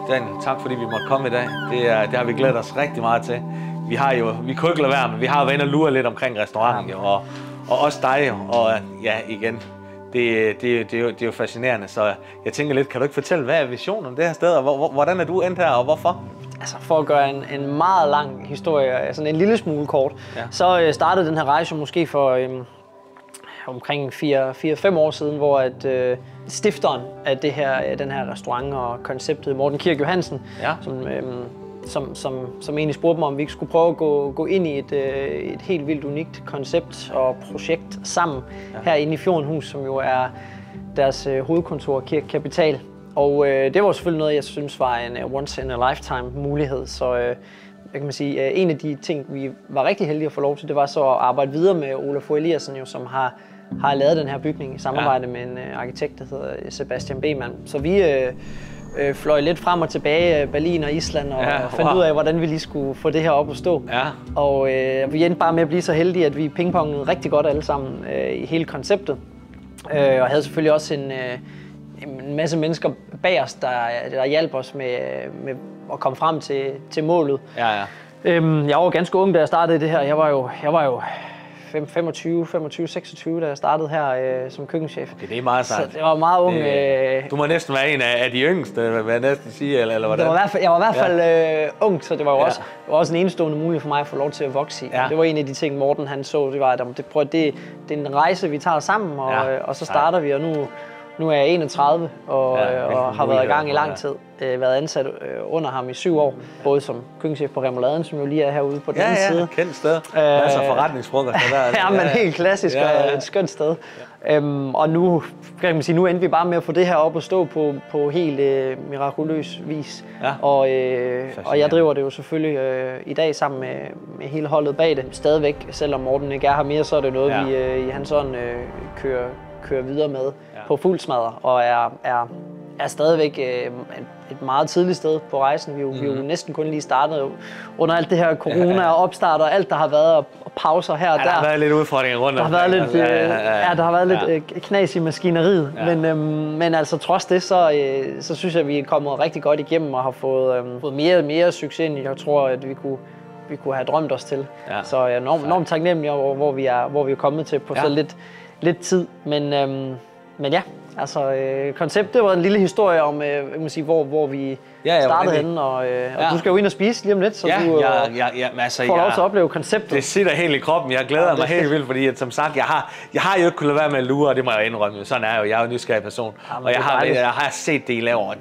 Daniel, tak fordi vi måtte komme i dag. Det har vi glædet os rigtig meget til. Vi kunne ikke lade være, men vi har jo været inde og lure lidt omkring restauranten, og også dig, og ja, igen, det er jo fascinerende, så jeg tænker lidt, kan du ikke fortælle, hvad er visionen om det her sted, og hvordan er du endt her, og hvorfor? Altså for at gøre en meget lang historie, sådan en lille smule kort, så startede den her rejse måske for omkring 4-5 år siden, hvor at stifteren af den her restaurant og konceptet, Morten Kirk Johansen, som egentlig spurgte mig, om vi ikke skulle prøve at gå ind i et helt vildt unikt koncept og projekt sammen herinde i Fjordenhus, som jo er deres hovedkontor, Kirk Kapital. Og det var selvfølgelig noget, jeg synes var en once in a lifetime mulighed. Så jeg kan man sige, en af de ting, vi var rigtig heldige at få lov til, det var så at arbejde videre med Olaf Eliasson, jo, som har lavet den her bygning i samarbejde med en arkitekt, der hedder Sebastian Bemann. Så vi fløj lidt frem og tilbage, Berlin og Island, og fandt ud af, hvordan vi lige skulle få det her op at stå. Ja. Og vi endte bare med at blive så heldige, at vi pingpongede rigtig godt alle sammen i hele konceptet. Og havde selvfølgelig også en masse mennesker bag os, der hjalp os med at komme frem til målet. Jeg var ganske ung, da jeg startede det her. Jeg var jo 25-26, da jeg startede her som køkkenchef. Okay, det er meget sejt. Så det var meget ung. Du må næsten være en af de yngste, vil jeg næsten sige, eller hvordan? Jeg var i hvert fald ung, så det var jo også en enestående mulighed for mig at få lov til at vokse i. Det var en af de ting, Morten han så, det var, at det er en rejse, vi tager sammen, og så starter vi, og nu er jeg 31 og har været i gang i lang tid. Været ansat under ham i 7 år, både som køkkenchef på Remouladen, som jo lige er herude på den anden side. Ja, kendt sted. Masser af forretningsfrokost. Men helt klassisk og et skønt sted. Og nu, kan man sige, nu endte vi bare med at få det her op at stå på helt mirakuløs vis. Og jeg driver det jo selvfølgelig i dag sammen med hele holdet bag det. Stadigvæk, selvom Morten ikke er her mere, så er det noget, vi i hans ånd kører videre med på fuld smadre, og er stadigvæk et meget tidligt sted på rejsen. Vi er jo næsten kun lige startet under alt det her corona og opstart og alt, der har været, og pauser her og der. Der har været lidt udfordringer rundt om. Der har været lidt knas i maskineriet, men altså trods det, så synes jeg, at vi er kommet rigtig godt igennem og har fået mere succes, end jeg tror, at vi kunne have drømt os til. Så jeg er enormt taknemmelig over, hvor vi er kommet til på så lidt tid, men ja, altså konceptet, det var en lille historie om, hvor vi startede henne, og du skal jo ind og spise lige om lidt, så du får lov til at opleve konceptet. Det sidder helt i kroppen, jeg glæder mig helt vildt, fordi at, som sagt, jeg har jo ikke kunnet lade være med at lure, og det må jeg indrømme, sådan er jeg jo en nysgerrig person, og jeg har set det i laver, og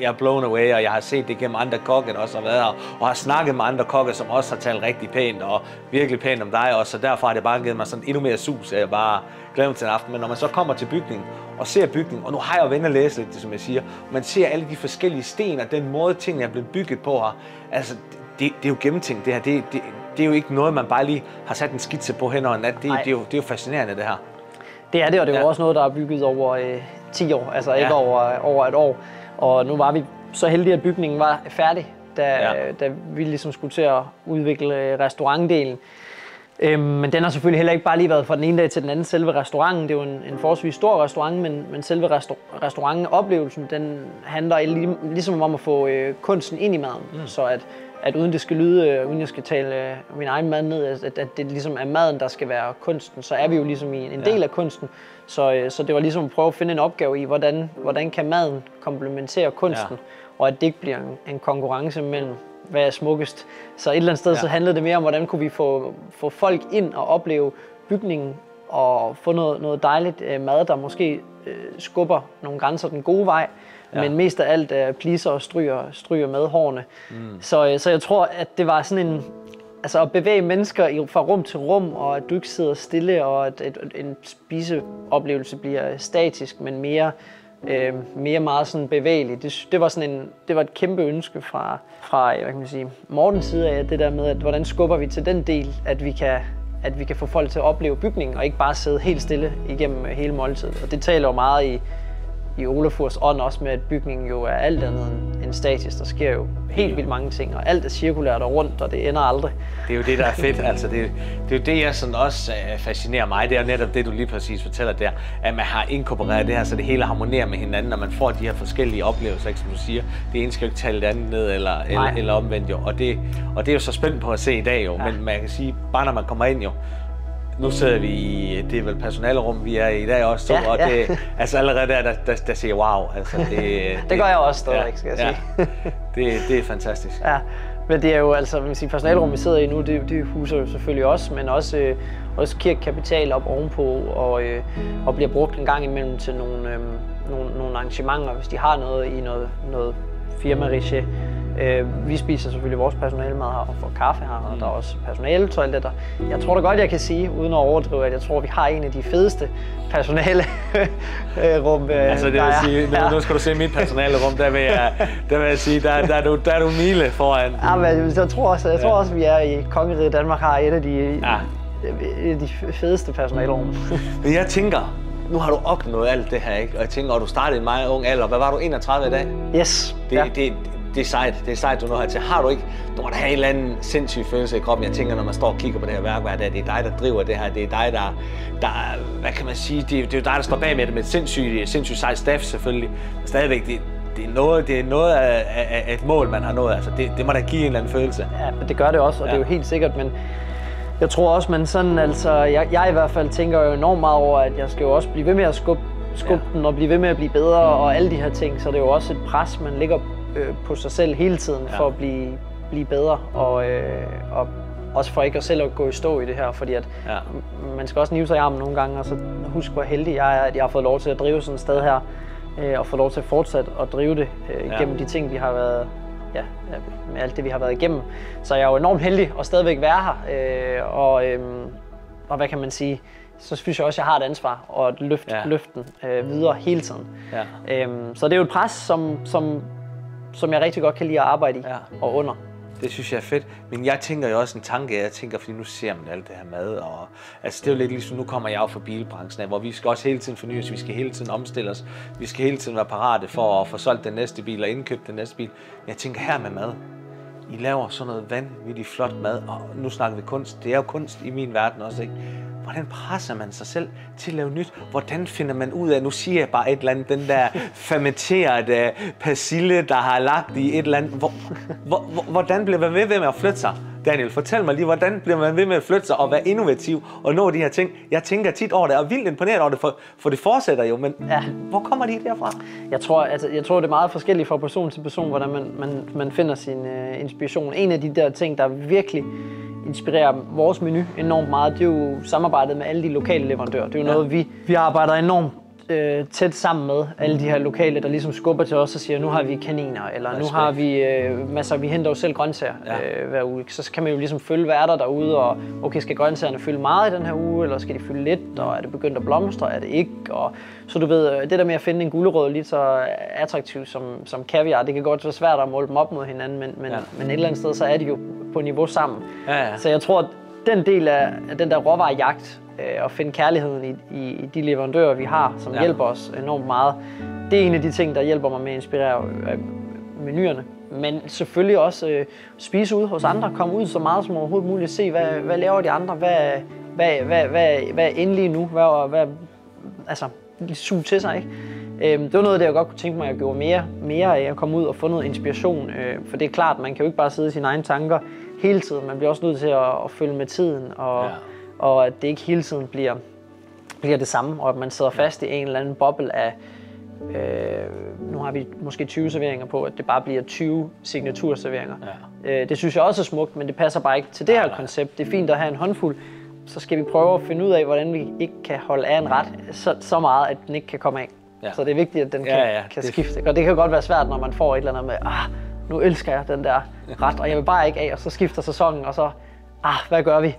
jeg er blown away, og jeg har set det gennem andre kokke, der også har været her, og har snakket med andre kokke, som også har talt rigtig pænt, og virkelig pænt om dig også, så derfor har det bare givet mig sådan endnu mere sus, at jeg bare glæder mig til en aften. Men når man så kommer til bygningen og ser bygningen, og nu har jeg jo været inde og læse lidt, som jeg siger, man ser alle de forskellige sten og den måde tingene er blevet bygget på her, altså det er jo gennemtænkt det her, det er jo ikke noget, man bare lige har sat en skitse på hen og en nat, det er jo fascinerende det her. Det er det, og det er jo også noget, der er bygget over 10 år, altså ikke over et år, og nu var vi så heldige, at bygningen var færdig, da vi ligesom skulle til at udvikle restaurantdelen. Men den har selvfølgelig heller ikke bare lige været fra den ene dag til den anden. Selve restauranten, det er jo en forholdsvis stor restaurant, men selve restauranten-oplevelsen, den handler ligesom om at få kunsten ind i maden. Så at uden det skal lyde, uden jeg skal tale min egen mad ned, at det ligesom er maden, der skal være kunsten, så er vi jo ligesom i en del af kunsten. Så det var ligesom at prøve at finde en opgave i, hvordan kan maden komplementere kunsten, og at det ikke bliver en konkurrence mellem hvad er smukkest. Så et eller andet sted så handlede det mere om, hvordan kunne vi få folk ind og opleve bygningen og få noget dejligt mad, der måske skubber nogle grænser den gode vej, men mest af alt pleaser og stryger med hårene. Så jeg tror, at det var sådan at bevæge mennesker fra rum til rum, og at du ikke sidder stille, og at en spiseoplevelse bliver statisk, men mere meget sådan bevægelig. Det var et kæmpe ønske fra hvad kan man sige, Mortens side af, det der med, at hvordan skubber vi til den del, at vi kan få folk til at opleve bygningen, og ikke bare sidde helt stille igennem hele måltidet. Og det taler jo meget i Olafurs ånd også med, at bygningen jo er alt andet end men statisk. Der sker jo helt vildt mange ting, og alt er cirkulært og rundt, og det ender aldrig. Det er jo det, der er fedt. Altså, det er jo det, jeg sådan også fascinerer mig. Det er netop det, du lige præcis fortæller der, at man har inkorporeret det her, så det hele harmonerer med hinanden, og man får de her forskellige oplevelser, ikke, som du siger. Det ene skal jo ikke tale det andet ned, eller omvendt jo. Og det er jo så spændt på at se i dag jo, men man kan sige, bare når man kommer ind jo, nu sidder vi i, det er vel personalerum, vi er i dag også, og det, altså allerede der siger wow. Altså, det gør jeg også stadig, skal jeg sige. Det er fantastisk. Ja, men det er jo altså, man siger, personalerum, vi sidder i nu, det huser jo selvfølgelig også, men også kirkekapital op ovenpå, og bliver brugt en gang imellem til nogle arrangementer, hvis de har noget i noget firmarige. Vi spiser selvfølgelig vores personalemad her og får kaffe her, og der er også personaletoiletter. Jeg tror da godt, jeg kan sige, uden at overdrive, at jeg tror, vi har en af de fedeste personalerum. Altså det vil sige, nu skal du se mit personalerum, der vil jeg sige, der er du mile foran. Ja, men jeg tror også, vi er i Kongeriget Danmark har et af de fedeste personalerum. Men jeg tænker, nu har du opnået alt det her, ikke? Og jeg tænker, at du startede i en meget ung alder. Hvad var du, 31 i dag? Yes. Det er sejt, du når hertil. Har du ikke, du må da have en eller anden sindssyg følelse i kroppen. Jeg tænker, når man står og kigger på det her værk, det er dig, der driver det her. Det er dig, der hvad kan man sige, det er jo dig, der står bag med det med et sindssygt sejt staff selvfølgelig. Men stadigvæk, det er noget af et mål, man har nået. Altså, det må da give en eller anden følelse. Ja, det gør det også, og det er jo helt sikkert, men jeg tror også, man sådan, altså, jeg i hvert fald tænker jo enormt meget over, at jeg skal jo også blive ved med at skubbe den og blive ved med at blive bedre og alle de her ting, så det er jo også et pres, man lægger på sig selv hele tiden for at blive bedre og også for ikke selv at gå i stå i det her, fordi at man skal også nive sig i armen nogle gange og så huske, hvor heldig jeg er, at jeg har fået lov til at drive sådan et sted her og få lov til at fortsætte at drive det igennem de ting, vi har været med alt det, vi har været igennem. Så jeg er jo enormt heldig at stadigvæk være her og hvad kan man sige, så synes jeg også, at jeg har et ansvar og at løfte den videre hele tiden. Ja. Så det er jo et pres, som jeg rigtig godt kan lide at arbejde i og under. Det synes jeg er fedt, men jeg tænker jo også en tanke, fordi nu ser man alt det her mad, og altså det er jo lidt ligesom, nu kommer jeg jo fra bilbranchen, hvor vi skal også hele tiden fornyes, vi skal hele tiden omstille os, vi skal hele tiden være parate for at få solgt den næste bil og indkøbe den næste bil. Jeg tænker her med mad, I laver sådan noget vanvittigt flot mad, og nu snakker vi kunst, det er jo kunst i min verden også, ikke? Hvordan presser man sig selv til at lave nyt? Hvordan finder man ud af, nu siger jeg bare et eller andet, den der fermenterede persille, der har lagt i et eller andet. Hvordan bliver man ved med at flytte sig? Daniel, fortæl mig lige, hvordan bliver man ved med at flytte sig og være innovativ og nå de her ting? Jeg tænker tit over det, og er vildt imponeret over det, for det fortsætter jo, men hvor kommer de derfra? Jeg tror, det er meget forskelligt fra person til person, hvordan man finder sin inspiration. En af de der ting, der virkelig inspirerer vores menu enormt meget, det er jo samarbejdet med alle de lokale leverandører. Det er jo noget, vi arbejder enormt tæt sammen med alle de her lokale, der ligesom skubber til os og siger, nu har vi kaniner, eller nu har vi masser, vi henter jo selv grøntsager hver uge. Så kan man jo ligesom følge, hvad er der derude, og okay, skal grøntsagerne fylde meget i den her uge, eller skal de fylde lidt, og er det begyndt at blomstre, er det ikke? Og så du ved, det der med at finde en gulerod lige så attraktiv som kaviar, det kan godt være svært at måle dem op mod hinanden, men et eller andet sted, så er de jo på niveau sammen. Så jeg tror, at den del af den der råvarejagt, og finde kærligheden i de leverandører, vi har, som hjælper os enormt meget. Det er en af de ting, der hjælper mig med at inspirere menuerne. Men selvfølgelig også spise ud hos andre, komme ud så meget som overhovedet muligt, se hvad laver de andre, hvad er endelig nu, altså suge til sig, ikke? Det var noget af det, jeg godt kunne tænke mig, at jeg gjorde mere af at komme ud og få noget inspiration, for det er klart, man kan jo ikke bare sidde i sine egne tanker hele tiden, man bliver også nødt til at følge med tiden, og at det ikke hele tiden bliver det samme, og at man sidder fast i en eller anden boble af, nu har vi måske 20 serveringer på, at det bare bliver 20 signaturserveringer. Det synes jeg også er smukt, men det passer bare ikke til det her koncept. Det er fint at have en håndfuld, så skal vi prøve at finde ud af, hvordan vi ikke kan holde af en ret så meget, at den ikke kan komme af. Så det er vigtigt, at den kan skifte. Og det kan godt være svært, når man får et eller andet med, nu elsker jeg den der ret, og jeg vil bare ikke af, og så skifter sæsonen, og så, hvad gør vi?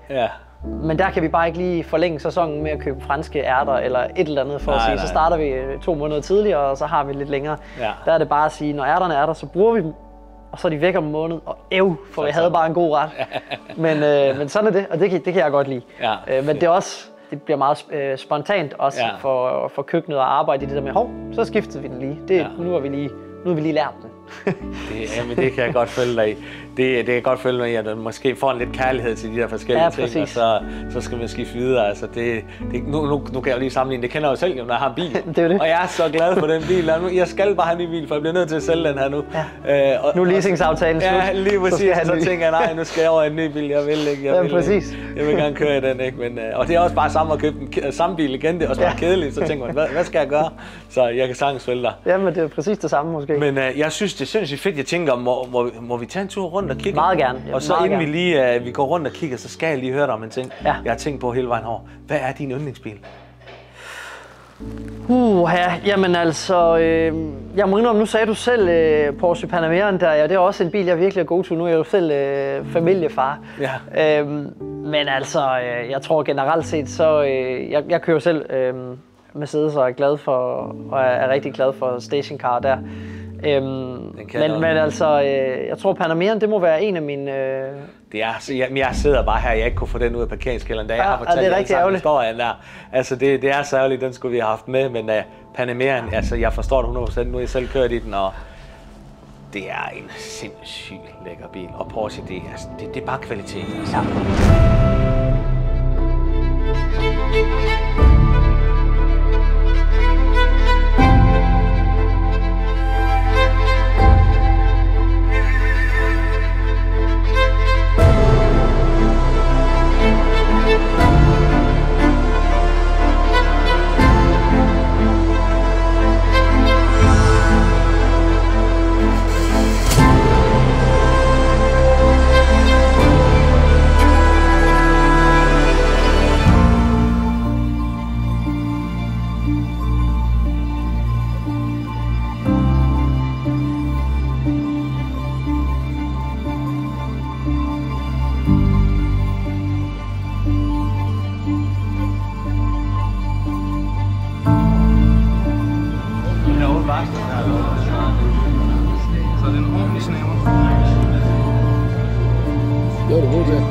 Men der kan vi bare ikke lige forlænge sæsonen med at købe franske ærter eller et eller andet for at sige, så starter vi 2 måneder tidligere, og så har vi lidt længere. Der er det bare at sige, når ærterne er der, så bruger vi dem, og så er de væk om en måned, og for vi havde bare en god ret. Men sådan er det, og det kan jeg godt lide. Men det er også, det bliver meget spontant også for køkkenet at arbejde i det der med, så skiftede vi den lige. Nu har vi lige nu har vi lige lært den. Det kan jeg godt følge dig i. Det kan jeg godt følge mig i, at du måske får en lidt kærlighed til de der forskellige ting, og så skal man skifte videre. Altså nu kan jeg jo lige sammenligne, det kender jeg jo selv, når jeg har en bil. Det er det. Og jeg er så glad for den bil. Jeg skal bare have en ny bil, for jeg bliver nødt til at sælge den her nu. Ja. Nu er leasingsaftalen slut. Ja, lige præcis. Så tænker jeg, nej, nu skal jeg over en ny bil. Jeg vil ikke. Jeg vil gerne køre i den, ikke? Men, og det er også bare samme at købe samme bil igen. Det er også bare kedeligt. Så tænker man, hvad skal jeg gøre? Så jeg kan sagtens følge dig. Jamen, det er præcis det samme måske. Men jeg synes, det er sindssygt fedt. Jeg tænker, må vi tage en tur rundt og kigge? Meget gerne. Og så inden vi lige vi går rundt og kigger, så skal jeg lige høre dig om en ting, jeg har tænkt på hele vejen over. Hvad er din yndlingsbil? Jamen altså, jeg må indrømme, nu sagde du selv Porsche Panamera'en der, ja, det er også en bil, jeg virkelig er god til. Nu er jeg jo selv familiefar. Ja. Men altså, jeg tror generelt set, så jeg kører selv Mercedes og er glad for, og er rigtig glad for stationcar der. Men altså, jeg tror Panamera'en, det må være en af mine... Jeg sidder bare her, jeg ikke kunne få den ud af parkeringskælderen, da jeg har fortalt det er rigtig ærgerligt. Historien der. Altså det er så ærgerligt, den skulle vi have haft med, men Panamera'en, altså jeg forstår det 100%, nu har jeg selv kørt i den, og det er en sindssygt lækker bil. Og Porsche, det er bare kvalitet. Altså. Ja. Så det er en ordentlig snæver. Det var du god til.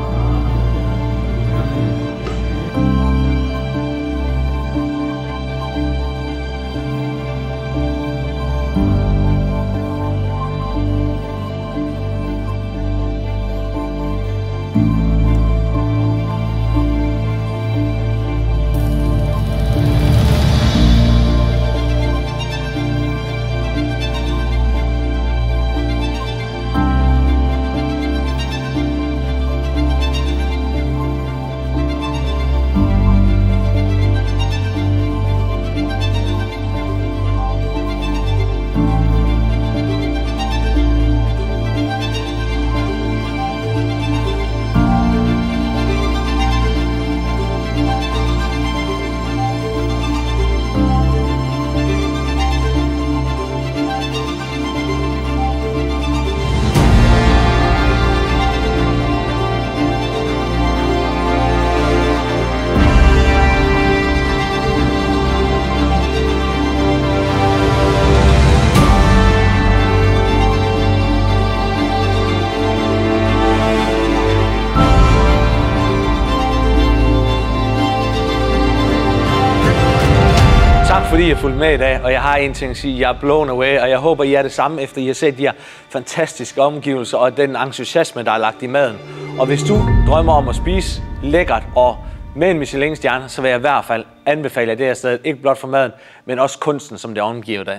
Tak fordi I fulgte med i dag, og jeg har en ting at sige, jeg er blown away, og jeg håber, I er det samme, efter I har set de her fantastiske omgivelser og den entusiasme, der er lagt i maden. Og hvis du drømmer om at spise lækkert og med en Michelin-stjerne, så vil jeg i hvert fald anbefale jer det her sted, ikke blot for maden, men også kunsten, som det er omgivet af.